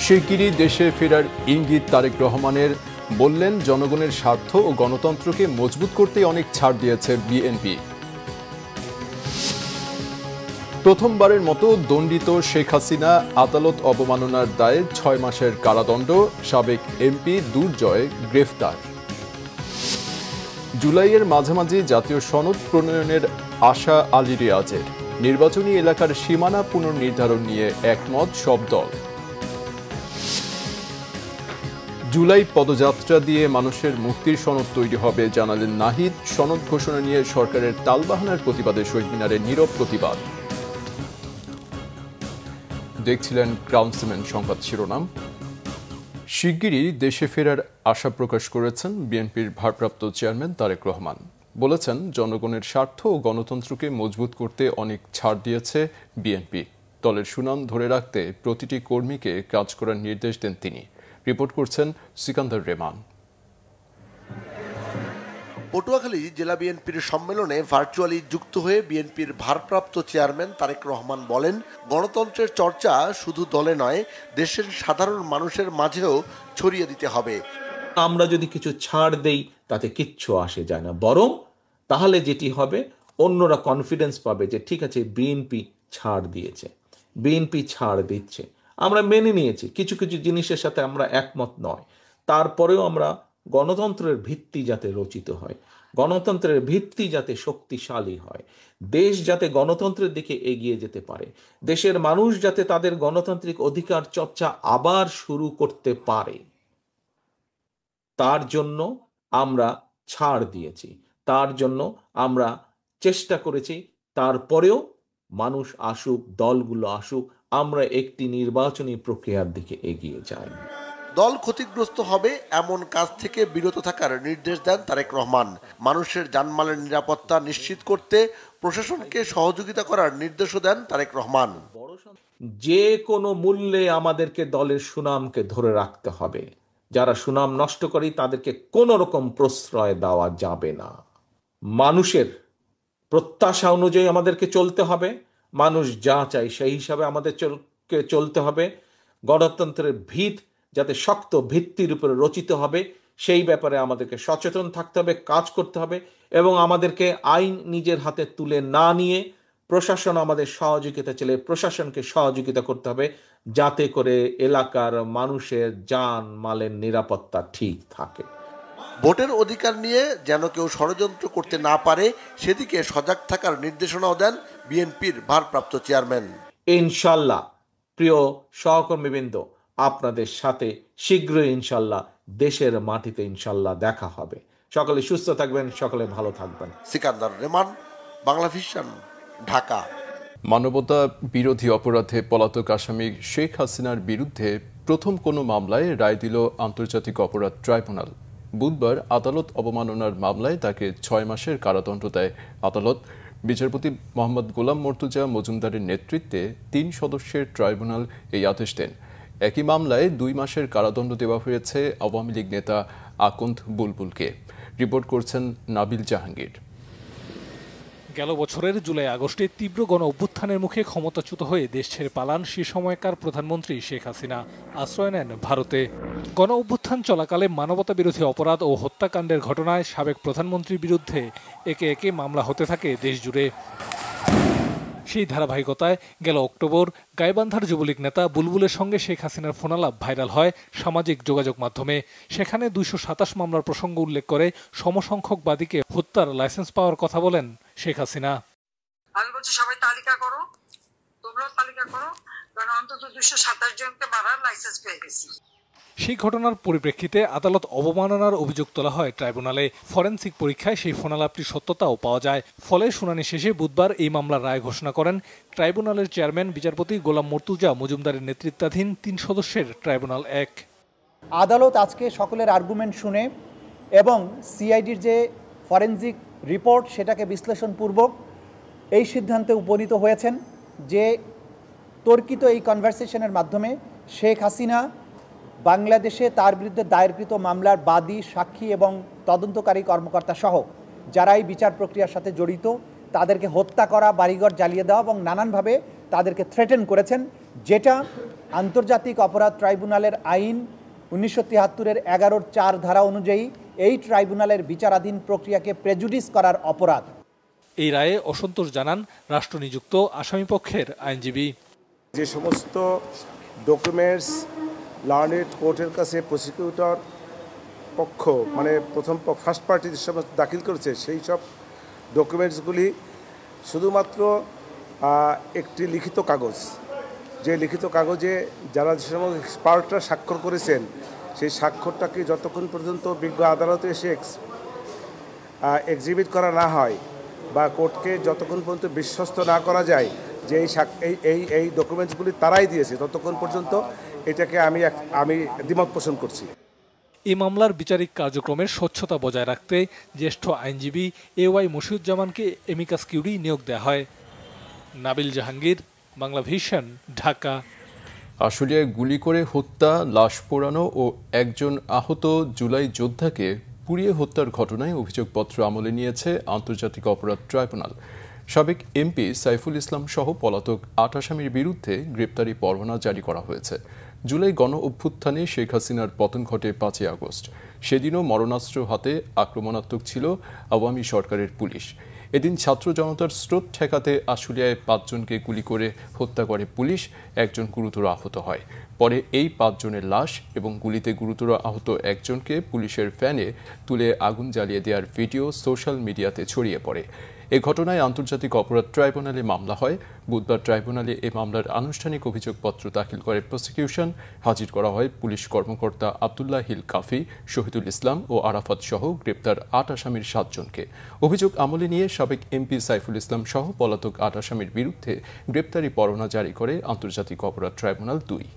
শিগগিরই দেশে ফেরার ইঙ্গিত তারেক রহমানের। বললেন, জনগণের স্বার্থ ও গণতন্ত্রকে মজবুত করতে অনেক ছাড় দিয়েছে বিএনপি। প্রথমবারের মতো দণ্ডিত শেখ হাসিনা আদালত অবমাননার দায়ে ৬ মাসের কারাদণ্ড, সাবেক এমপি দুর্জয় গ্রেফতার। জুলাইয়ের মাঝামাঝি জাতীয় সনদ প্রণয়নের আশা আলী রিয়াজের। নির্বাচনী এলাকার সীমানা পুনর্নির্ধারণ নিয়ে একমত সব দল। জুলাই পদযাত্রা দিয়ে মানুষের মুক্তির সনদ তৈরি হবে জানালেন নাহিদ। সনদ ঘোষণা নিয়ে সরকারের তালবাহানার প্রতিবাদে শহীদ মিনারে নীরব প্রতিবাদ। দেখছিলেন ক্রাউন সিমেন্ট সংবাদ শিরোনাম। শিগগিরই দেশে ফেরার আশা প্রকাশ করেছেন বিএনপির ভারপ্রাপ্ত চেয়ারম্যান তারেক রহমান। বলেছেন, জনগণের স্বার্থ ও গণতন্ত্রকে মজবুত করতে অনেক ছাড় দিয়েছে বিএনপি। দলের সুনাম ধরে রাখতে প্রতিটি কর্মীকে কাজ করার নির্দেশ দেন তিনি। রিপোর্ট করছেন সিকান্দার রেমান। পটুয়াখালী জেলা বিএনপির সম্মেলনে ভার্চুয়ালি যুক্ত হয়ে বিএনপির ভারপ্রাপ্ত চেয়ারম্যান তারেক রহমান বলেন, গণতন্ত্রের চর্চা শুধু দলে নয়, দেশের সাধারণ মানুষের মাঝেও ছড়িয়ে দিতে হবে। আমরা যদি কিছু ছাড় দেই তাতে কিচ্ছু আসে যায় না, বরং তাহলে যেটি হবে, অন্যরা কনফিডেন্স পাবে যে ঠিক আছে, বিএনপি ছাড় দিয়েছে, বিএনপি ছাড় দিচ্ছে। আমরা মেনে নিয়েছি, কিছু কিছু জিনিসের সাথে আমরা একমত নয়, তারপরেও আমরা গণতন্ত্রের ভিত্তি যাতে রচিত হয়, গণতন্ত্রের ভিত্তি যাতে শক্তিশালী হয়, দেশ যাতে গণতন্ত্রের দিকে এগিয়ে যেতে পারে, দেশের মানুষ যাতে তাদের গণতান্ত্রিক অধিকার চর্চা আবার শুরু করতে পারে, তার জন্য আমরা ছাড় দিয়েছি, তার জন্য আমরা চেষ্টা করেছি। তারপরেও মানুষ আসুক, দলগুলো আসুক, আমরা একটি নির্বাচনী প্রক্রিয়ার দিকে এগিয়ে যাই। দল ক্ষতিগ্রস্ত হবে এমন কাজ থেকে বিরত থাকার নির্দেশ দেন তারেক রহমান। মানুষের জানমালের নিরাপত্তা নিশ্চিত করতে প্রশাসনকে সহযোগিতা করার নির্দেশও দেন তারেক রহমান। যে কোনো মূল্যে আমাদেরকে দলের সুনামকে ধরে রাখতে হবে। যারা সুনাম নষ্ট করে তাদেরকে কোনো রকম প্রশ্রয় দেওয়া যাবে না। মানুষের প্রত্যাশা অনুযায়ী আমাদেরকে চলতে হবে, মানুষ যা চাই সেই হিসাবে আমাদেরকে চলতে হবে। গণতন্ত্রের ভিত যাতে শক্ত ভিত্তির উপরে রচিত হবে, সেই ব্যাপারে আমাদেরকে সচেতন থাকতে হবে, কাজ করতে হবে, এবং আমাদেরকে আইন নিজের হাতে তুলে না নিয়ে প্রশাসন আমাদের সহযোগিতা চাইলে প্রশাসনকে সহযোগিতা করতে হবে, যাতে করে এলাকার মানুষের জান মালের নিরাপত্তা ঠিক থাকে। ভোটের অধিকার নিয়ে যেন কেউ ষড়যন্ত্র করতে না পারে, সেদিকে সজাগ থাকার নির্দেশনাও দেন বিএনপির ভারপ্রাপ্ত চেয়ারম্যান। ইনশাল্লাহ প্রিয় সহকর্মীবৃন্দ, আপনাদের সাথে শীঘ্রই ইনশাল্লাহ দেশের মাটিতে ইনশাল্লাহ দেখা হবে। সকলে সুস্থ থাকবেন, সকলে ভালো থাকবেন। সিকান্দার রেমান, বাংলা ভিশন, ঢাকা। মানবতা বিরোধী অপরাধে পলাতক আসামি শেখ হাসিনার বিরুদ্ধে প্রথম কোনো মামলায় রায় দিল আন্তর্জাতিক অপরাধ ট্রাইব্যুনাল। বুধবার আদালত অবমাননার মামলায় তাকে ৬ মাসের কারাদণ্ড দেয় আদালত। বিচারপতি মোহাম্মদ গোলাম মর্তুজা মজুমদারের নেতৃত্বে ৩ সদস্যের ট্রাইব্যুনাল এই আদেশ দেন। একই মামলায় ২ মাসের কারাদণ্ড দেওয়া হয়েছে আওয়ামী লীগ নেতা আকন্দ বুলবুলকে। রিপোর্ট করছেন নাবিল জাহাঙ্গীর। গেল বছরের জুলাই আগস্টে তীব্র গণ অভ্যুত্থানের মুখে ক্ষমতাচ্যুত হয়ে দেশ ছেড়ে পালান সে সময়কার প্রধানমন্ত্রী শেখ হাসিনা। আশ্রয় নেন ভারতে। গণ অভ্যুত্থান চলাকালে মানবতা বিরোধী অপরাধ ও হত্যাকাণ্ডের ঘটনায় সাবেক প্রধানমন্ত্রীর বিরুদ্ধে একে একে মামলা হতে থাকে দেশ জুড়ে। সেই ধারাবাহিকতায় গেল অক্টোবর গাইবান্ধার যুবলীগ নেতা বুলবুলের সঙ্গে শেখ হাসিনার ফোনালাপ ভাইরাল হয় সামাজিক যোগাযোগ মাধ্যমে। সেখানে ২২৭ মামলার প্রসঙ্গ উল্লেখ করে সমসংখ্যক বাদীকে হত্যার লাইসেন্স পাওয়ার কথা বলেন শেখ হাসিনা। আমি বলছি, সবাই তালিকা করো, তোমরাও তালিকা করো, কারণ অন্তত ২২৭ জনকে মারার লাইসেন্স পেয়ে গেছি। সেই ঘটনার পরিপ্রেক্ষিতে আদালত অবমাননার অভিযোগ তোলা হয় ট্রাইব্যুনালে। ফরেনসিক পরীক্ষায় সেই ফোনালাপটির সত্যতাও পাওয়া যায়। ফলে শুনানি শেষে বুধবার এই মামলার রায় ঘোষণা করেন ট্রাইব্যুনালের চেয়ারম্যান বিচারপতি গোলাম মর্তুজা মজুমদারের নেতৃত্বাধীন ৩ সদস্যের ট্রাইব্যুনাল ১। আদালত আজকে সকলের আর্গুমেন্ট শুনে এবং সিআইডির যে ফরেনসিক রিপোর্ট সেটাকে বিশ্লেষণপূর্বক এই সিদ্ধান্তে উপনীত হয়েছেন যে তর্কিত এই কনভারসেশনের মাধ্যমে শেখ হাসিনা বাংলাদেশে তার বিরুদ্ধে দায়েরকৃত মামলার বাদী, সাক্ষী এবং তদন্তকারী কর্মকর্তা সহ যারা এই বিচার প্রক্রিয়ার সাথে জড়িত তাদেরকে হত্যা করা, বাড়িঘর জ্বালিয়ে দেওয়া এবং নানানভাবে তাদেরকে থ্রেটেন করেছেন, যেটা আন্তর্জাতিক অপরাধ ট্রাইব্যুনালের আইন 1973-এর 11-4 ধারা অনুযায়ী এই ট্রাইব্যুনালের বিচারাধীন প্রক্রিয়াকে প্রেজুডিস করার অপরাধ। এই রায়ে অসন্তোষ জানান রাষ্ট্রনিযুক্ত আসামিপক্ষের আইনজীবী। যে সমস্ত ডকুমেন্টস লার্নেড কোর্টের কাছে প্রসিকিউটর পক্ষ মানে ফার্স্ট পার্টি যে সমস্ত দাখিল করেছে সেই সব ডকুমেন্টসগুলি শুধুমাত্র একটি লিখিত কাগজ, যে লিখিত কাগজে যারা যে সমস্ত এক্সপার্টরা স্বাক্ষর করেছেন সেই স্বাক্ষরটাকে যতক্ষণ পর্যন্ত বিজ্ঞ আদালতে এসে এক্সিবিট করা না হয় বা কোর্টকে যতক্ষণ পর্যন্ত বিশ্বস্ত না করা যায় যে এই ডকুমেন্টসগুলি তারাই দিয়েছে ততক্ষণ পর্যন্ত এটাকে আমি দ্বিমত পোষণ করছি। এই মামলার বিচারিক কার্যক্রমের স্বচ্ছতা বজায় রাখতে জ্যেষ্ঠ আইনজীবী AY মশিউজ্জামানকে এমিকাস কিউরি নিয়োগ দেওয়া হয়। নাবিল জাহাঙ্গীর, বাংলা ভিশন, ঢাকা। আশুলিয়ায় গুলি করে হত্যা, লাশ পোড়ানো ও একজন আহত জুলাই যোদ্ধাকে পুড়িয়ে হত্যার ঘটনায় অভিযোগপত্র আমলে নিয়েছে আন্তর্জাতিক অপরাধ ট্রাইব্যুনাল। সাবেক এমপি সাইফুল ইসলাম সহ পলাতক 8 আসামির বিরুদ্ধে গ্রেপ্তারি পরোয়ানা জারি করা হয়েছে। জুলাই গণ অভ্যুত্থানে শেখ হাসিনার পতন ঘটে 5 আগস্ট। সেদিনও মরণাস্ত্র হাতে আক্রমণাত্মক ছিল আওয়ামী সরকারের পুলিশ। এদিন ছাত্র জনতার স্রোত ঠেকাতে আশুলিয়ায় 5 জনকে গুলি করে হত্যা করে পুলিশ, একজন গুরুতর আহত হয়। পরে এই 5 জনের লাশ এবং গুলিতে গুরুতর আহত একজনকে পুলিশের ভ্যানে তুলে আগুন জ্বালিয়ে দেওয়ার ভিডিও সোশ্যাল মিডিয়াতে ছড়িয়ে পড়ে। এ ঘটনায় আন্তর্জাতিক অপরাধ ট্রাইব্যুনালে মামলা হয়। বুধবার ট্রাইব্যুনালে এ মামলার আনুষ্ঠানিক অভিযোগপত্র দাখিল করে প্রসিকিউশন। হাজির করা হয় পুলিশ কর্মকর্তা আব্দুল্লাহ হিল কাফি, শহীদুল ইসলাম ও আরাফাত সহ গ্রেপ্তার 8 আসামির 7 জনকে। অভিযোগ আমলে নিয়ে সাবেক এমপি সাইফুল ইসলাম সহ পলাতক 8 আসামির বিরুদ্ধে গ্রেপ্তারি পরোয়ানা জারি করে আন্তর্জাতিক অপরাধ ট্রাইব্যুনাল 2।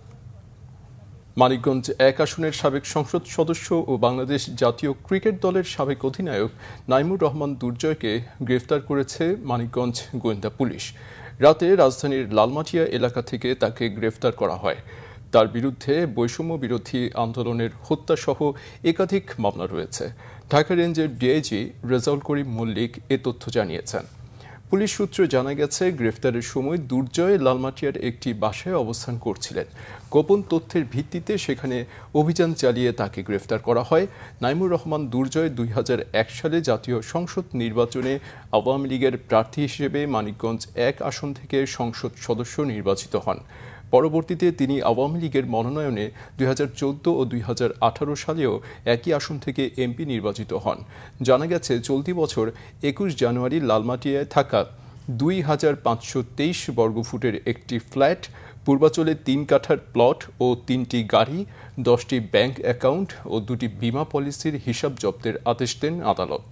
মানিকগঞ্জ 1 আসনের সাবেক সংসদ সদস্য ও বাংলাদেশ জাতীয় ক্রিকেট দলের সাবেক অধিনায়ক নাইমুর রহমান দুর্জয়কে গ্রেফতার করেছে মানিকগঞ্জ গোয়েন্দা পুলিশ। রাতে রাজধানীর লালমাটিয়া এলাকা থেকে তাকে গ্রেফতার করা হয়। তার বিরুদ্ধে বৈষম্য বিরোধী আন্দোলনের হত্যাসহ একাধিক মামলা রয়েছে। ঢাকা রেঞ্জের ডিআইজি রেজাউল করিম মল্লিক এ তথ্য জানিয়েছেন। পুলিশ সূত্রে জানা গেছে, গ্রেফতারের সময় দুর্জয় লালমাটিয়ার একটি বাসায় অবস্থান করছিলেন। গোপন তথ্যের ভিত্তিতে সেখানে অভিযান চালিয়ে তাকে গ্রেফতার করা হয়। নাইমুর রহমান দুর্জয় 2001 সালে জাতীয় সংসদ নির্বাচনে আওয়ামী লীগের প্রার্থী হিসেবে মানিকগঞ্জ 1 আসন থেকে সংসদ সদস্য নির্বাচিত হন। পরবর্তীতে তিনি আওয়ামী লীগের মনোনয়নে 2014 ও 2018 সালেও একই আসন থেকে এমপি নির্বাচিত হন। জানা গেছে, চলতি বছর 21 জানুয়ারি লালমাটিয়ায় থাকা 2523 বর্গফুটের একটি ফ্ল্যাট, পূর্বাচলে 3 কাঠার প্লট ও 3টি গাড়ি, 10টি ব্যাংক অ্যাকাউন্ট ও 2টি বিমা পলিসির হিসাব জব্দের আদেশ দেন আদালত।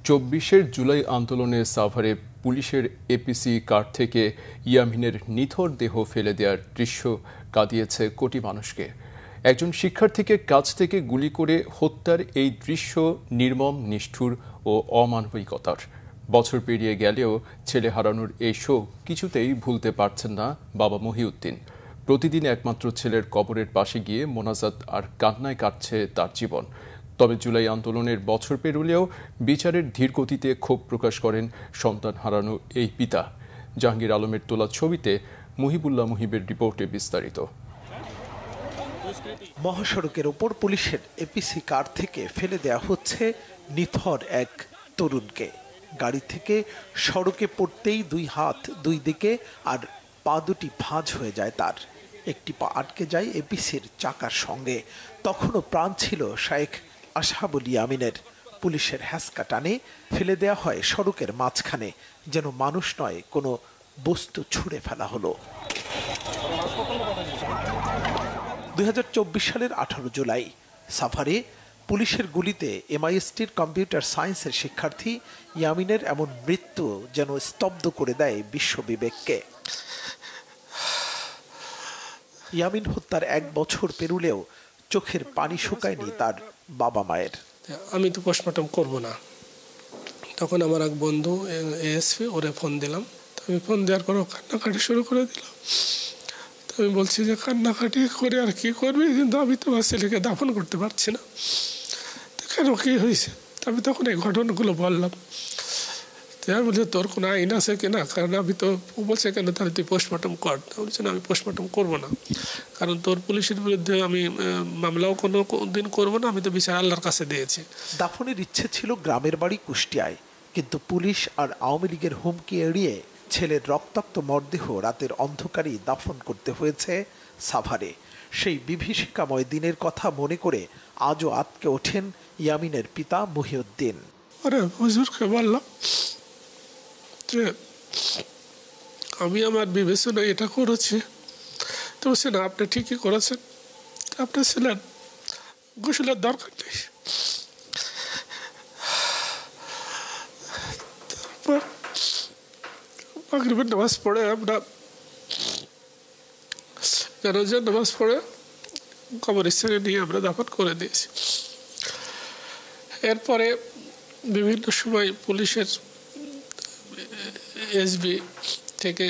24 জুলাই আন্দোলনে সাভারে পুলিশের এপিসি কার থেকে ইয়ামিনের নিথর দেহ ফেলে দেওয়ার দৃশ্য কাঁদিয়েছে কোটি মানুষকে। একজন শিক্ষার্থীকে কাছ থেকে গুলি করে হত্যার এই দৃশ্য নির্মম, নিষ্ঠুর ও অমানবিকতার। বছর পেরিয়ে গেলেও ছেলে হারানোর এই শোক কিছুতেই ভুলতে পারছেন না বাবা মহিউদ্দিন। প্রতিদিন একমাত্র ছেলের কবরের পাশে গিয়ে মোনাজাত আর কান্নায় কাটছে তার জীবন। তবে জুলাই আন্দোলনের বছর পেরুলেও বিচারের ধীর গতিতে ক্ষোভ প্রকাশ করেন সন্তান হারানো এই পিতা। জাহাঙ্গীর আলমের তোলা ছবিতে মুহিবুল্লাহ মুহিবের রিপোর্টে বিস্তারিত। মহাসড়কের ওপর পুলিশের এপিসি কার থেকে ফেলে দেওয়া হচ্ছে নিথর এক তরুণকে। গাড়ি থেকে সড়কে পড়তেই 2 হাত 2 দিকে আর পা দুটি ভাঁজ হয়ে যায় তার। একটি পা আটকে যায় এপিসির চাকার সঙ্গে। তখনও প্রাণ ছিল শায়েখ আসহাবুল ইয়ামিনের। পুলিশের হ্যাসকা টানে ফেলে দেওয়া হয় সড়কের মাঝখানে, যেন মানুষ নয় কোনো বস্তু ছুঁড়ে ফেলা হলো। 2024 সালের 18 জুলাই সাভারে পুলিশের গুলিতে MISTর কম্পিউটার সায়েন্সের শিক্ষার্থী ইয়ামিনের এমন মৃত্যু যেন স্তব্ধ করে দেয় বিশ্ব বিবেককে। ইয়ামিন হত্যার 1 বছর পেরুলেও চোখের পানি শুকায়নি তার বাবা মায়ের। আমি তো পোস্টমর্টম করব না, তখন আমার এক বন্ধু এএসপি, ওরে ফোন দিলাম। আমি ফোন দেওয়ার পর কান্নাকাটি শুরু করে দিলাম। তো আমি বলছি যে কান্নাকাটি করে আর কি করবি, কিন্তু আমি তো আমার ছেলেকে দাফন করতে পারছি না। তো কেন, কী হয়েছে? আমি তখন এই ঘটনাগুলো বললাম। আমি বলছি তোর কোনো আইন আছে কিনা, কারণ আমি তো বলছে কেন তাহলে তুই পোস্টমর্টম কর। বলছে না আমি পোস্টমর্টম করবো না, কারণ তোর পুলিশের বিরুদ্ধে আমি মামলাও কোনো দিন করবো না, আমি তো বিচার আল্লাহর কাছে দিয়েছি। দাফনের ইচ্ছে ছিল গ্রামের বাড়ি কুষ্টিয়ায়, কিন্তু পুলিশ আর আওয়ামী লীগের হুমকি এড়িয়ে ছেলের রক্তাক্ত মরদেহ রাতের অন্ধকারেই দাফন করতে হয়েছে সাভারে। সেই বিভীষিকাময় দিনের কথা মনে করে আজও আতকে ওঠেন ইয়ামিনের পিতা মহিউদ্দিন। আরে হুজুরকে বললাম যে আমি আমার বিবেচনা এটা করেছি, তো বলছে না আপনি ঠিকই করেছেন, আপনার ছিলেন গোসলের দরকার নেই। তারপর মাগরিবের নামাজ পড়ে আমরা জানাজার নামাজ পড়ে কবরস্থানে নিয়ে আমরা দাফন করে দিয়েছি। এরপরে বিভিন্ন সময় পুলিশের এসবি থেকে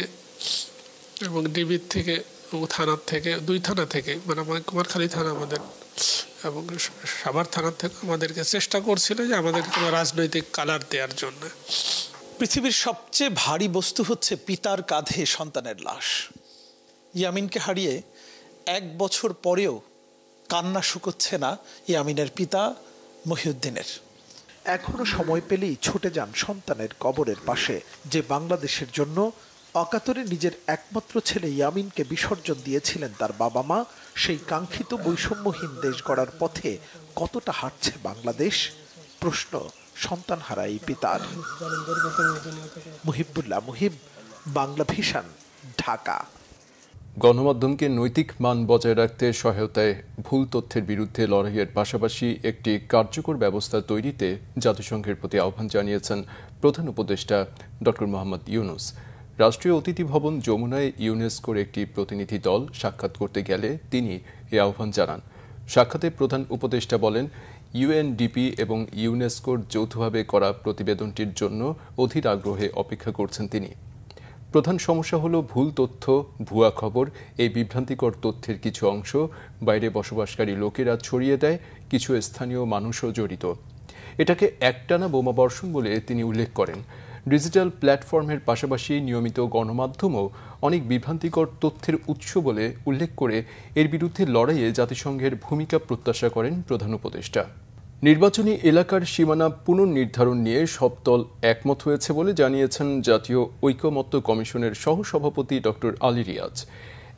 এবং ডিবির থেকে এবং থানার থেকে, 2 থানা থেকে, মানে কুমারখালী থানা আমাদের এবং সাভার থানার থেকে আমাদেরকে চেষ্টা করছিল যে আমাদেরকে কোনো রাজনৈতিক কালার দেওয়ার জন্য। পৃথিবীর সবচেয়ে ভারী বস্তু হচ্ছে পিতার কাঁধে সন্তানের লাশ। ইয়ামিনকে হারিয়ে 1 বছর পরেও কান্না শুকোচ্ছে না ইয়ামিনের পিতা মহিউদ্দিনের। এখনো সময় পেলেই ছুটে যান সন্তানের কবরের পাশে, যে বাংলাদেশের জন্য অকাতরে নিজের একমাত্র ছেলে ইয়ামিনকে বিসর্জন দিয়েছিলেন তার বাবা মা। সেই কাঙ্ক্ষিত বৈষম্যহীন দেশ গড়ার পথে কতটা হাঁটছে বাংলাদেশ, প্রশ্ন সন্তানহারা এই পিতার। মুহিবুল্লাহ মুহিব, বাংলা ভিশন, ঢাকা। গণমাধ্যমকে নৈতিক মান বজায় রাখতে সহায়তায় ভুল তথ্যের বিরুদ্ধে লড়াইয়ের পাশাপাশি একটি কার্যকর ব্যবস্থা তৈরিতে জাতিসংঘের প্রতি আহ্বান জানিয়েছেন প্রধান উপদেষ্টা ডক্টর মোহাম্মদ ইউনূস। রাষ্ট্রীয় অতিথি ভবন যমুনায় ইউনেস্কোর একটি প্রতিনিধি দল সাক্ষাৎ করতে গেলে তিনি এ আহ্বান জানান। সাক্ষাতে প্রধান উপদেষ্টা বলেন, ইউএনডিপি এবং ইউনেস্কোর যৌথভাবে করা প্রতিবেদনটির জন্য অধীর আগ্রহে অপেক্ষা করছেন তিনি। প্রধান সমস্যা হল ভুল তথ্য, ভুয়া খবর। এই বিভ্রান্তিকর তথ্যের কিছু অংশ বাইরে বসবাসকারী লোকেরা ছড়িয়ে দেয়, কিছু স্থানীয় মানুষও জড়িত। এটাকে একটানা বোমাবর্ষণ বলে তিনি উল্লেখ করেন। ডিজিটাল প্ল্যাটফর্মের পাশাপাশি নিয়মিত গণমাধ্যমও অনেক বিভ্রান্তিকর তথ্যের উৎস বলে উল্লেখ করে এর বিরুদ্ধে লড়াইয়ে জাতিসংঘের ভূমিকা প্রত্যাশা করেন প্রধান উপদেষ্টা। নির্বাচনী এলাকার সীমানা পুনর্নির্ধারণ নিয়ে সব দল একমত হয়েছে বলে জানিয়েছেন জাতীয় ঐকমত্য কমিশনের সহসভাপতি ডক্টর আলী রিয়াজ।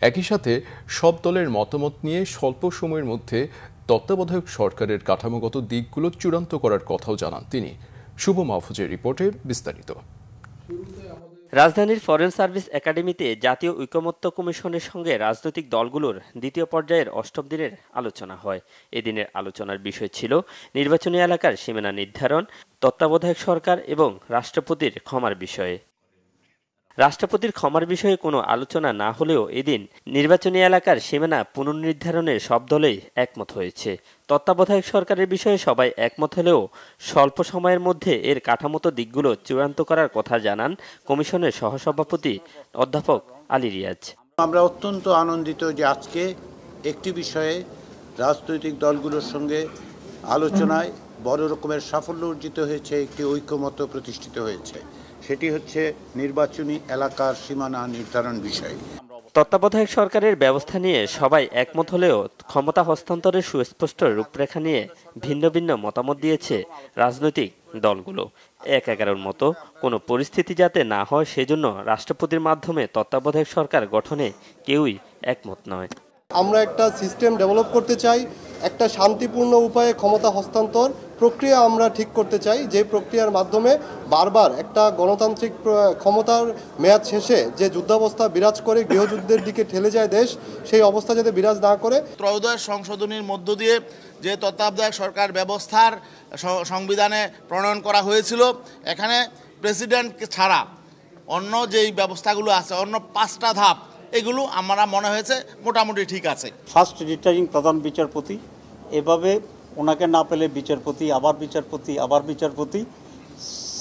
একই সাথে সব দলের মতামত নিয়ে স্বল্প সময়ের মধ্যে তত্ত্বাবধায়ক সরকারের কাঠামোগত দিকগুলো চূড়ান্ত করার কথাও জানান তিনি। শুভ মাহফুজের রিপোর্টের বিস্তারিত। রাজধানীর ফরেন সার্ভিস একাডেমিতে জাতীয় ঐকমত্য কমিশনের সঙ্গে রাজনৈতিক দলগুলোর দ্বিতীয় পর্যায়ের 8ম দিনের আলোচনা হয়। এদিনের আলোচনার বিষয় ছিল নির্বাচনী এলাকার সীমানা নির্ধারণ, তত্ত্বাবধায়ক সরকার এবং রাষ্ট্রপতির ক্ষমার বিষয়ে। রাষ্ট্রপতির ক্ষমার বিষয়ে কোনো আলোচনা না হলেও এদিন নির্বাচনী এলাকার সীমানা পুনর্নির্ধারণের সব দলেই একমত হয়েছে। তত্ত্বাবধায়ক সরকারের বিষয়ে সবাই একমত হলেও স্বল্প সময়ের মধ্যে এর কাঠামোগত দিকগুলো চূড়ান্ত করার কথা জানান কমিশনের সহসভাপতি অধ্যাপক আলী রিয়াজ। আমরা অত্যন্ত আনন্দিত যে আজকে একটি বিষয়ে রাজনৈতিক দলগুলোর সঙ্গে আলোচনায় বড় রকমের সাফল্য অর্জিত হয়েছে, একটি ঐকমত্য প্রতিষ্ঠিত হয়েছে। সেটি হচ্ছে নির্বাচনী এলাকার সীমানা নির্ধারণ বিষয়। তত্ত্বাবধায়ক সরকারের ব্যবস্থা নিয়ে সবাই একমত হলেও ক্ষমতা হস্তান্তরের সুস্পষ্ট রূপরেখা নিয়ে ভিন্ন ভিন্ন মতামত দিয়েছে রাজনৈতিক দলগুলো। 1-11 মতো কোনো পরিস্থিতি যাতে না হয় সেজন্য রাষ্ট্রপতির মাধ্যমে তত্ত্বাবধায়ক সরকার গঠনে কেউই একমত নয়। আমরা একটা সিস্টেম ডেভেলপ করতে চাই, একটা শান্তিপূর্ণ উপায়ে ক্ষমতা হস্তান্তর প্রক্রিয়া আমরা ঠিক করতে চাই, যে প্রক্রিয়ার মাধ্যমে বারবার একটা গণতান্ত্রিক ক্ষমতার মেয়াদ শেষে যে যুদ্ধাবস্থা বিরাজ করে গৃহযুদ্ধের দিকে ঠেলে যায় দেশ, সেই অবস্থা যাতে বিরাজ না করে। ত্রয়োদশ সংশোধনীর মধ্য দিয়ে যে তত্ত্বাবধায়ক সরকার ব্যবস্থার সংবিধানে প্রণয়ন করা হয়েছিল, এখানে প্রেসিডেন্ট ছাড়া অন্য যেই ব্যবস্থাগুলো আছে, অন্য 5টা ধাপ, এগুলো আমরা মনে হয়েছে মোটামুটি ঠিক আছে। ফার্স্ট রিটার্নিং প্রধান বিচারপতি, এভাবে ওনাকে না পেলে বিচারপতি, আবার বিচারপতি, আবার বিচারপতি।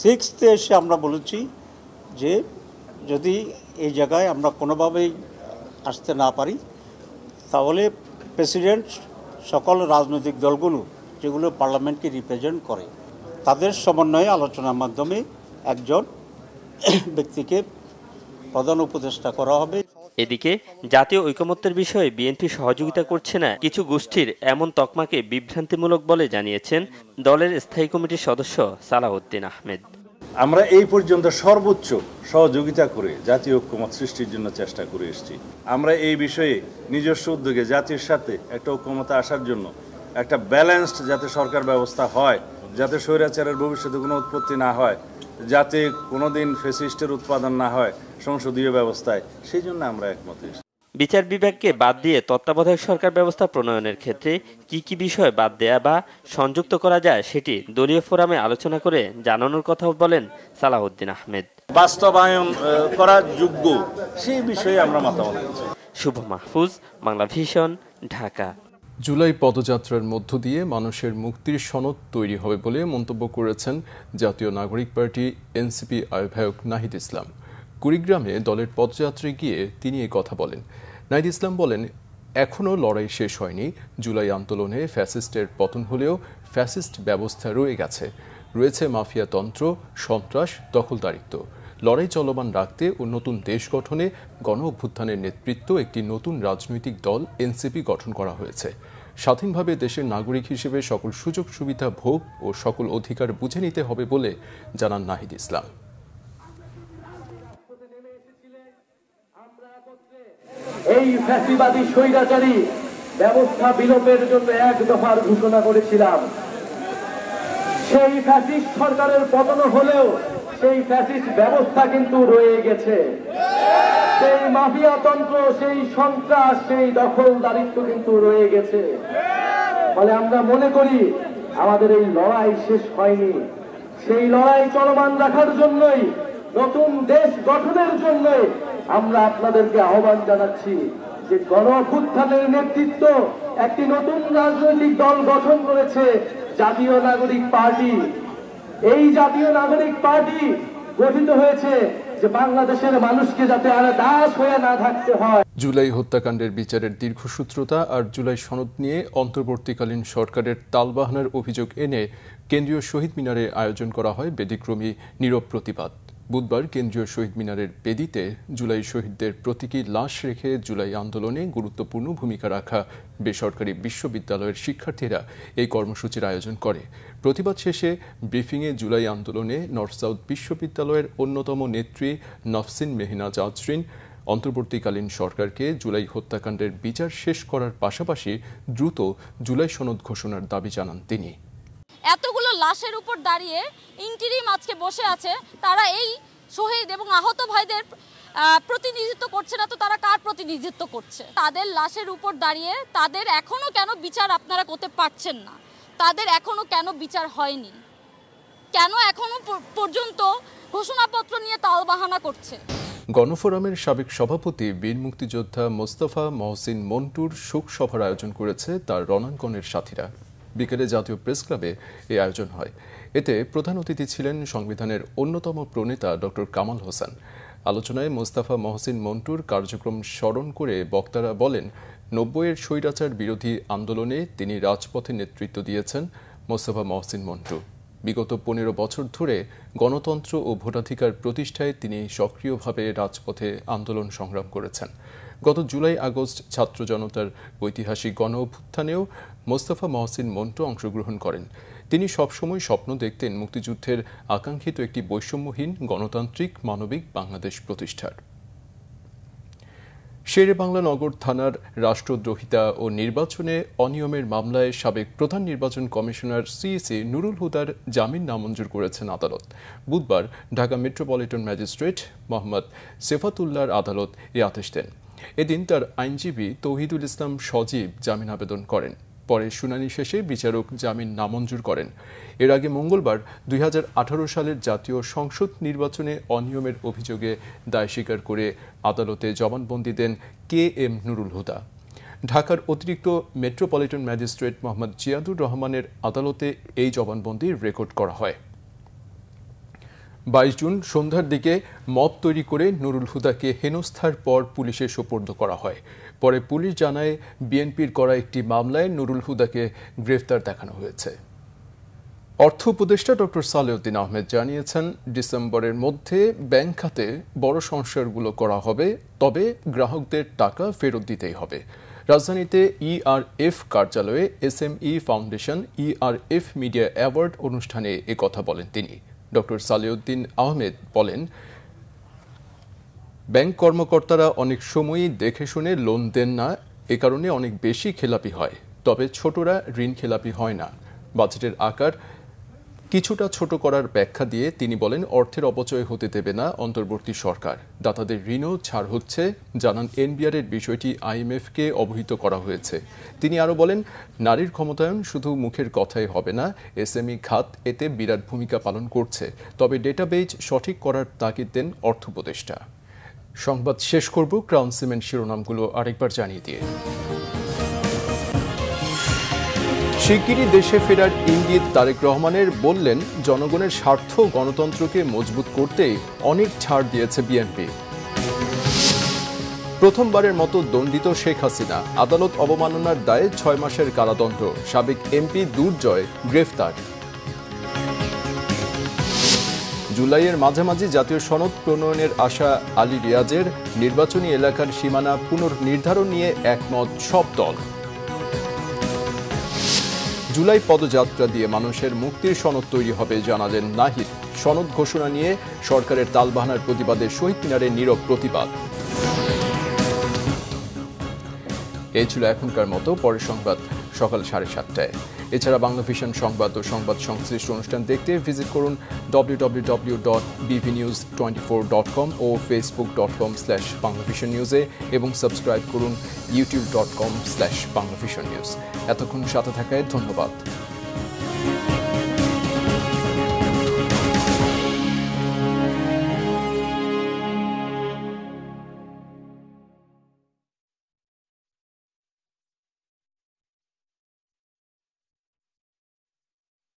6th এসে আমরা বলেছি যে যদি এই জায়গায় আমরা কোনোভাবেই আসতে না পারি তাহলে প্রেসিডেন্ট সকল রাজনৈতিক দলগুলো যেগুলো পার্লামেন্টকে রিপ্রেজেন্ট করে তাদের সমন্বয়ে আলোচনার মাধ্যমে একজন ব্যক্তিকে প্রধান উপদেষ্টা করা হবে। এদিকে জাতীয় ঐকমত্যের বিষয়ে বিএনপি সহযোগিতা করছে না কিছু গোষ্ঠীর এমন তকমাকে বিভ্রান্তিমূলক বলে জানিয়েছেন দলের স্থায়ী কমিটির সদস্য সালাউদ্দিন আহমেদ। আমরা এই পর্যন্ত সর্বোচ্চ সহযোগিতা করে জাতীয় ঐক্যমত সৃষ্টির জন্য চেষ্টা করে এসেছি। আমরা এই বিষয়ে নিজস্ব উদ্যোগে জাতির সাথে একটা ঐক্যমতে আসার জন্য একটা ব্যালেন্সড যাতে সরকার ব্যবস্থা হয়, যাতে স্বৈরাচারের ভবিষ্যতে কোনো উৎপত্তি না হয়, যাতে কোনোদিন ফ্যাসিস্টের উৎপাদন না হয় সংসদীয় ব্যবস্থায়, সেই জন্য আমরা একমত হয়েছি। বিচার বিভাগকে বাদ দিয়ে তত্ত্বাবধায়ক সরকার ব্যবস্থা প্রণয়নের ক্ষেত্রে কি বিষয় বাদ দেয়া বা সংযুক্ত করা যায় সেটি দলীয় ফোরামে আলোচনা করে জানানোর কথাও বলেন সালাউদ্দিন আহমেদ। বাস্তবায়ন করা যোগ্য সেই বিষয়ে আমরা মতামত দিচ্ছি। শুভ মাহফুজ, বাংলা ভিশন, ঢাকা। জুলাই পদযাত্রার মধ্য দিয়ে মানুষের মুক্তির সনদ তৈরি হবে বলে মন্তব্য করেছেন জাতীয় নাগরিক পার্টি এনসিপি আহ্বায়ক নাহিদ ইসলাম। কুড়িগ্রামে দলের পদযাত্রায় গিয়ে তিনি এই কথা বলেন। নাহিদ ইসলাম বলেন, এখনও লড়াই শেষ হয়নি। জুলাই আন্দোলনে ফ্যাসিস্টের পতন হলেও ফ্যাসিস্ট ব্যবস্থা রয়ে গেছে, রয়েছে মাফিয়াতন্ত্র, সন্ত্রাস, দখলদারিত্ব। লড়াই চলমান রাখতে ও নতুন দেশ গঠনে গণ অভ্যুত্থানের নেতৃত্ব একটি নতুন রাজনৈতিক দল এনসিপি গঠন করা হয়েছে। স্বাধীনভাবে দেশের নাগরিক হিসেবে সকল সুযোগ সুবিধা ভোগ ও সকল অধিকার বুঝে নিতে হবে বলে জানান নাহিদ ইসলাম। এই ফ্যাসিবাদী স্বৈরাচারী ব্যবস্থা বিলোপের জন্য এক দফার ঘোষণা করেছিলাম। সেই ফ্যাসিস্ট সরকারের পতন হলেও সেই ফ্যাসিস্ট ব্যবস্থা কিন্তু রয়ে গেছে। সেই মাফিয়াতন্ত্র, সেই সন্ত্রাস, সেই দখলদারিত্ব কিন্তু রয়ে গেছে। ফলে আমরা মনে করি আমাদের এই লড়াই শেষ হয়নি। সেই লড়াই চলমান রাখার জন্যই, নতুন দেশ গঠনের জন্যই আমরা আপনাদেরকে আহ্বান জানাচ্ছি যে গণ অভ্যুত্থানের নেতৃত্ব একটি নতুন রাজনৈতিক দল গঠন করেছে জাতীয় নাগরিক পার্টি। এই জাতীয় নাগরিক পার্টি গঠিত হয়েছে যে বাংলাদেশের মানুষকে যাতে আর দাস হয়ে না থাকতে হয়। জুলাই হত্যাকাণ্ডের বিচারের দীর্ঘসূত্রতা আর জুলাই সনদ নিয়ে অন্তর্বর্তীকালীন সরকারের তালবাহানার অভিযোগ এনে কেন্দ্রীয় শহীদ মিনারে আয়োজন করা হয় ব্যতিক্রমী নীরব প্রতিবাদ। বুধবার কেন্দ্রীয় শহীদ মিনারের বেদিতে জুলাই শহীদদের প্রতীকী লাশ রেখে জুলাই আন্দোলনে গুরুত্বপূর্ণ ভূমিকা রাখা বেসরকারি বিশ্ববিদ্যালয়ের শিক্ষার্থীরা এই কর্মসূচির আয়োজন করে। প্রতিবাদ শেষে ব্রিফিংয়ে জুলাই আন্দোলনে নর্থ সাউথ বিশ্ববিদ্যালয়ের অন্যতম নেত্রী নফসিন মেহনাজ আজরিন অন্তর্বর্তীকালীন সরকারকে জুলাই হত্যাকাণ্ডের বিচার শেষ করার পাশাপাশি দ্রুত জুলাই সনদ ঘোষণার দাবি জানান তিনি। এতগুলো লাশের উপর দাঁড়িয়ে ইন্টিরিম আজকে বসে আছে, তারা এই শহীদ এবং আহত ভাইদের প্রতিনিধিত্ব করছে না তো তারা কার প্রতিনিধিত্ব করছে? তাদের লাশের উপর দাঁড়িয়ে তাদের এখনো কেন বিচার আপনারা করতে পারছেন না? তাদের এখনো কেন বিচার হয়নি? কেন এখনো পর্যন্ত ঘোষণাপত্র নিয়ে তালবাহানা করছে? গণফোরামের সাবেক সভাপতি বীর মুক্তিযোদ্ধা মোস্তফা মহসিন মন্টুর শোক সভার আয়োজন করেছে তার রণাঙ্গনের সাথীরা। বিকেলে জাতীয় প্রেস ক্লাবে এই আয়োজন হয়। এতে প্রধান অতিথি ছিলেন সংবিধানের অন্যতম প্রণেতা ডক্টর কামাল হোসেন। আলোচনায় মোস্তফা মহসিন মন্টুর কার্যক্রম স্মরণ করে বক্তারা বলেন, ৯০-এর স্বৈরাচার বিরোধী আন্দোলনে তিনি রাজপথে নেতৃত্ব দিয়েছেন মোস্তফা মহসিন মন্টু। বিগত ১৫ বছর ধরে গণতন্ত্র ও ভোটাধিকার প্রতিষ্ঠায় তিনি সক্রিয়ভাবে রাজপথে আন্দোলন সংগ্রাম করেছেন। গত জুলাই আগস্ট ছাত্র জনতার ঐতিহাসিক গণ অভ্যুত্থানেও মোস্তফা মহসিন মন্টু অংশগ্রহণ করেন। তিনি সবসময় স্বপ্ন দেখতেন মুক্তিযুদ্ধের আকাঙ্ক্ষিত একটি বৈষম্যহীন গণতান্ত্রিক মানবিক বাংলাদেশ প্রতিষ্ঠার। শেরেবাংলা নগর থানার রাষ্ট্রদ্রোহিতা ও নির্বাচনে অনিয়মের মামলায় সাবেক প্রধান নির্বাচন কমিশনার সিইসি নুরুল হুদার জামিন নামঞ্জুর করেছেন আদালত। বুধবার ঢাকা মেট্রোপলিটন ম্যাজিস্ট্রেট মোহাম্মদ সেফাতুল্লাহর আদালত এ আদেশ দেন। এদিন তার আইনজীবী তৌহিদুল ইসলাম সজীব জামিন আবেদন করেন। পরে শুনানি শেষে বিচারক জামিন নামঞ্জুর করেন। এর আগে মঙ্গলবার ২০১৮ সালের জাতীয় সংসদ নির্বাচনে অনিয়মের অভিযোগে দায় স্বীকার করে আদালতে জবানবন্দি দেন KM নুরুল হুদা। ঢাকার অতিরিক্ত মেট্রোপলিটন ম্যাজিস্ট্রেট মোহাম্মদ জিয়াদুর রহমানের আদালতে এই জবানবন্দি রেকর্ড করা হয়। ২২ জুন সন্ধ্যার দিকে মব তৈরি করে নুরুল হুদাকে হেনস্থার পর পুলিশে সোপর্দ করা হয়। পরে পুলিশ জানায় বিএনপির করা একটি মামলায় নুরুল হুদাকে গ্রেফতার দেখানো হয়েছে। অর্থ উপদেষ্টা ডক্টর সালেউদ্দিন আহমেদ জানিয়েছেন, ডিসেম্বরের মধ্যে ব্যাংক খাতে বড় সংস্কারগুলো করা হবে, তবে গ্রাহকদের টাকা ফেরত দিতেই হবে। রাজধানীতে ইআরএফ কার্যালয়ে SME foundation ERF media award অনুষ্ঠানে একথা বলেন তিনি। ডক্টর সালেউদ্দিন আহমেদ বলেন, ব্যাংক কর্মকর্তারা অনেক সময়ই দেখে শুনে লোন দেন না, এ কারণে অনেক বেশি খেলাপি হয়, তবে ছোটরা ঋণ খেলাপি হয় না। বাজেটের আকার কিছুটা ছোট করার ব্যাখ্যা দিয়ে তিনি বলেন, অর্থের অপচয় হতে দেবে না অন্তর্বর্তী সরকার। দাতাদের ঋণও ছাড় হচ্ছে, জানান এনবিআর এর বিষয়টি আইএমএফকে অবহিত করা হয়েছে। তিনি আরও বলেন, নারীর ক্ষমতায়ন শুধু মুখের কথাই হবে না, এসএমই খাত এতে বিরাট ভূমিকা পালন করছে, তবে ডেটাবেজ সঠিক করার তাগিদ দেন অর্থ উপদেষ্টা। সংবাদ শেষ করব ক্রাউন সিমেন্ট শিরোনামগুলো আরেকবার জানিয়ে দিয়ে। শিগগিরই দেশে ফেরার ইঙ্গিত তারেক রহমানের, বললেন, জনগণের স্বার্থ গণতন্ত্রকে মজবুত করতেই অনেক ছাড় দিয়েছে বিএনপি। প্রথমবারের মতো দণ্ডিত শেখ হাসিনা, আদালত অবমাননার দায়ে 6 মাসের কারাদণ্ড, সাবেক এমপি দুর্জয় গ্রেফতার। জুলাইয়ের মাঝামাঝি জাতীয় সনদ প্রণয়নের আশা আলী রিয়াজের, নির্বাচনী এলাকার সীমানা পুনর্নির্ধারণ নিয়ে একমত সব দল। জুলাই পদযাত্রা দিয়ে মানুষের মুক্তির সনদ তৈরি হবে, জানালেন নাহিদ। সনদ ঘোষণা নিয়ে সরকারের তালবাহানার প্রতিবাদে শহীদ মিনারে নীরব প্রতিবাদ। এই ছিল এখনকার মতো, পরের সংবাদ সকাল 7:30টায়। এছাড়া বাংলা ভিশন সংবাদ ও সংবাদ সংশ্লিষ্ট অনুষ্ঠান দেখতে ভিজিট করুন www.bvnews24.com ও facebook.com/banglavisionnews এবং সাবস্ক্রাইব করুন youtube.com/banglavisionnews। এতক্ষণ সাথে থাকায় ধন্যবাদ।